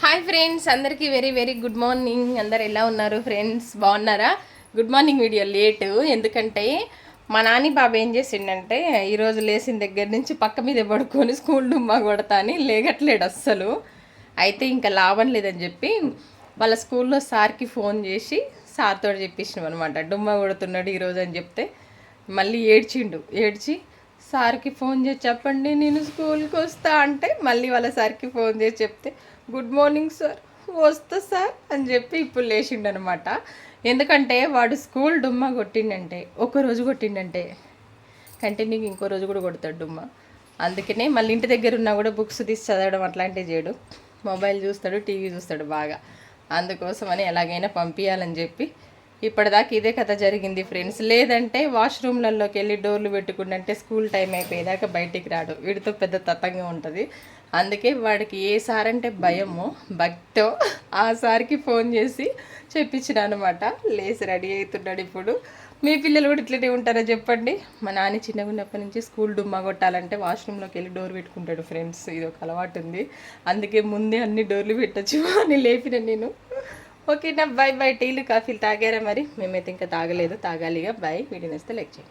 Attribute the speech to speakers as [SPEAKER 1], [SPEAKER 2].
[SPEAKER 1] Hi friends, అందరికీ very very good morning. అందరు ఎలా ఉన్నారు ఫ్రెండ్స్? బాగున్నారా? గుడ్ మార్నింగ్ వీడియో లేటు, ఎందుకంటే మా నాని బాబు ఏం చేసిండంటే ఈరోజు లేచిన దగ్గర నుంచి పక్క మీద పడుకొని స్కూల్ డుమ్మా కొడతా అని లేగట్లేడు అస్సలు. అయితే ఇంకా లాభం లేదని చెప్పి వాళ్ళ స్కూల్లో సార్కి ఫోన్ చేసి సార్తో చెప్పించినాం అనమాట. డుమ్మా కొడుతున్నాడు ఈరోజు అని చెప్తే మళ్ళీ ఏడ్చి సార్కి ఫోన్ చేసి చెప్పండి నేను స్కూల్కి వస్తా అంటే మళ్ళీ వాళ్ళ సార్కి ఫోన్ చేసి చెప్తే గుడ్ మార్నింగ్ సార్, వస్తా సార్ అని చెప్పి ఇప్పుడు లేచిండు అనమాట. ఎందుకంటే వాడు స్కూల్ డుమ్మా కొట్టిండంటే ఒక్కరోజు కొట్టిండంటే కంటిన్యూగా ఇంకో రోజు కూడా కొడతాడు డుమ్మా. అందుకనే మళ్ళీ ఇంటి దగ్గర ఉన్నా కూడా బుక్స్ తీసి చదవడం అట్లాంటివి చేయడు, మొబైల్ చూస్తాడు, టీవీ చూస్తాడు బాగా. అందుకోసమని ఎలాగైనా పంపించాలని చెప్పి ఇప్పటిదాకా ఇదే కథ జరిగింది ఫ్రెండ్స్. లేదంటే వాష్రూమ్లలోకి వెళ్ళి డోర్లు పెట్టుకుంటే స్కూల్ టైం అయిపోయేదాకా బయటికి రాడు. వీడితో పెద్ద తతంగా ఉంటుంది. అందుకే వాడికి ఏ సార్ అంటే భయమో భక్తో ఆ సార్కి ఫోన్ చేసి చెప్పించిన అనమాట. లేచి రెడీ అవుతున్నాడు ఇప్పుడు. మీ పిల్లలు కూడా ఇట్లనే ఉంటారో చెప్పండి. మా నాన్న చిన్నగా ఉన్నప్పటి నుంచి స్కూల్ డుమ్మా కొట్టాలంటే వాష్రూమ్లోకి వెళ్ళి డోర్ పెట్టుకుంటాడు ఫ్రెండ్స్. ఇది ఒక అలవాటు ఉంది. అందుకే ముందే అన్ని డోర్లు పెట్టచ్చు అని లేపిన నేను. ఓకేనా, బాయ్ బాయ్. టీలు కాఫీలు తాగారా? మరి మేమైతే ఇంకా తాగలేదు, తాగాలిగా. బాయ్. వీడియో నేస్తే లైక్ చేయండి.